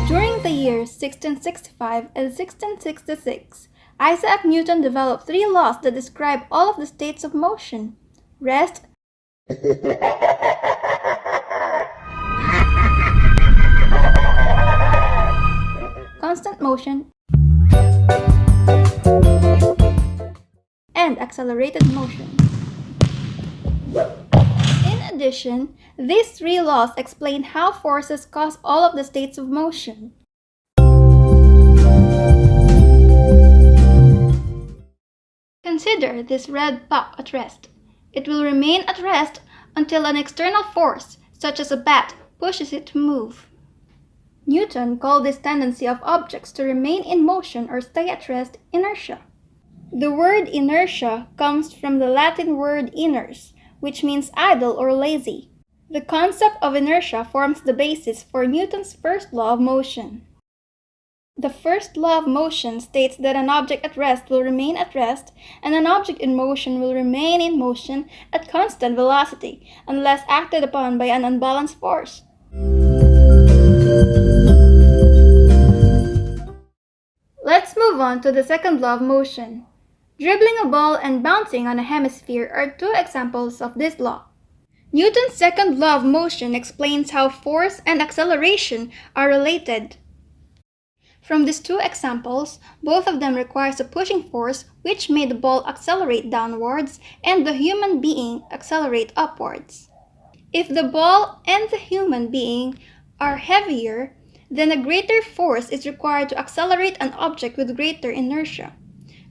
During the years 1665 and 1666, Isaac Newton developed 3 laws that describe all of the states of motion: rest, constant motion, and accelerated motion. In addition, these 3 laws explain how forces cause all of the states of motion. Consider this red puck at rest. It will remain at rest until an external force, such as a bat, pushes it to move. Newton called this tendency of objects to remain in motion or stay at rest inertia. The word inertia comes from the Latin word iners, which means idle or lazy. The concept of inertia forms the basis for Newton's first law of motion. The first law of motion states that an object at rest will remain at rest, and an object in motion will remain in motion at constant velocity unless acted upon by an unbalanced force. Let's move on to the second law of motion. Dribbling a ball and bouncing on a hemisphere are 2 examples of this law. Newton's second law of motion explains how force and acceleration are related. From these 2 examples, both of them requires a pushing force which made the ball accelerate downwards and the human being accelerate upwards. If the ball and the human being are heavier, then a greater force is required to accelerate an object with greater inertia.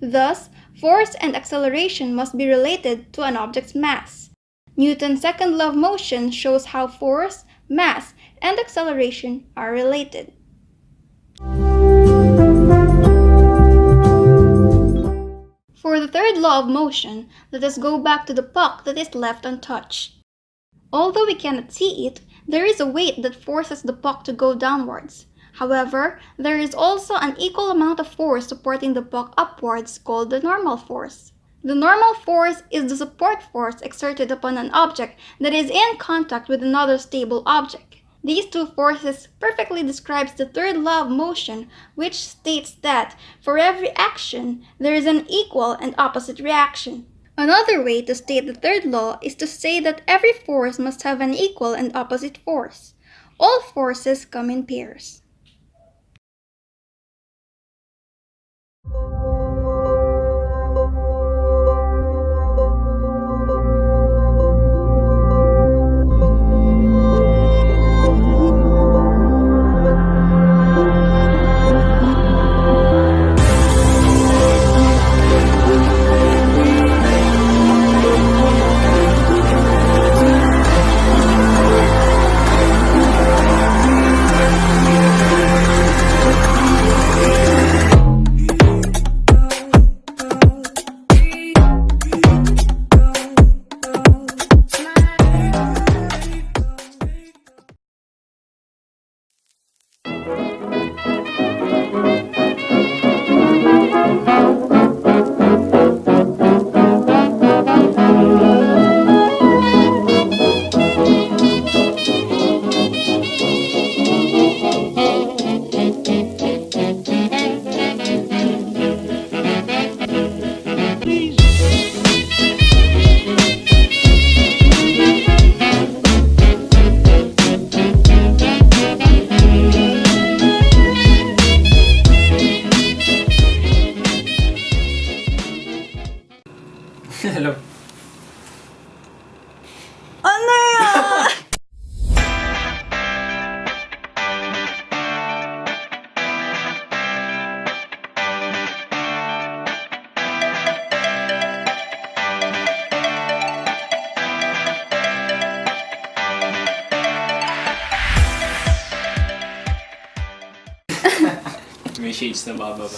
Thus, force and acceleration must be related to an object's mass. Newton's second law of motion shows how force, mass, and acceleration are related. For the third law of motion, let us go back to the puck that is left untouched. Although we cannot see it, there is a weight that forces the puck to go downwards. However, there is also an equal amount of force supporting the puck upwards called the normal force. The normal force is the support force exerted upon an object that is in contact with another stable object. These 2 forces perfectly describes the third law of motion, which states that for every action, there is an equal and opposite reaction. Another way to state the third law is to say that every force must have an equal and opposite force. All forces come in pairs. Hello. Ano yan? May shades na bababa.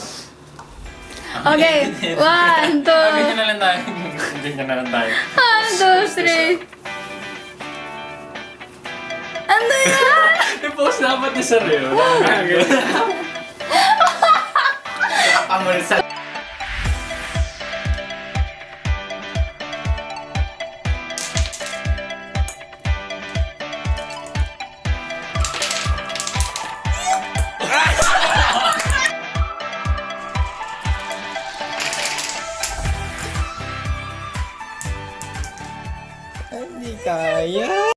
Okay, 1, 2. Ganyan na lang tayo. Ganyan na lang tayo. 1, 2, 3. Ano yan? I-post dapat ni Sir yun. Kapamulsa. Hindi kaya.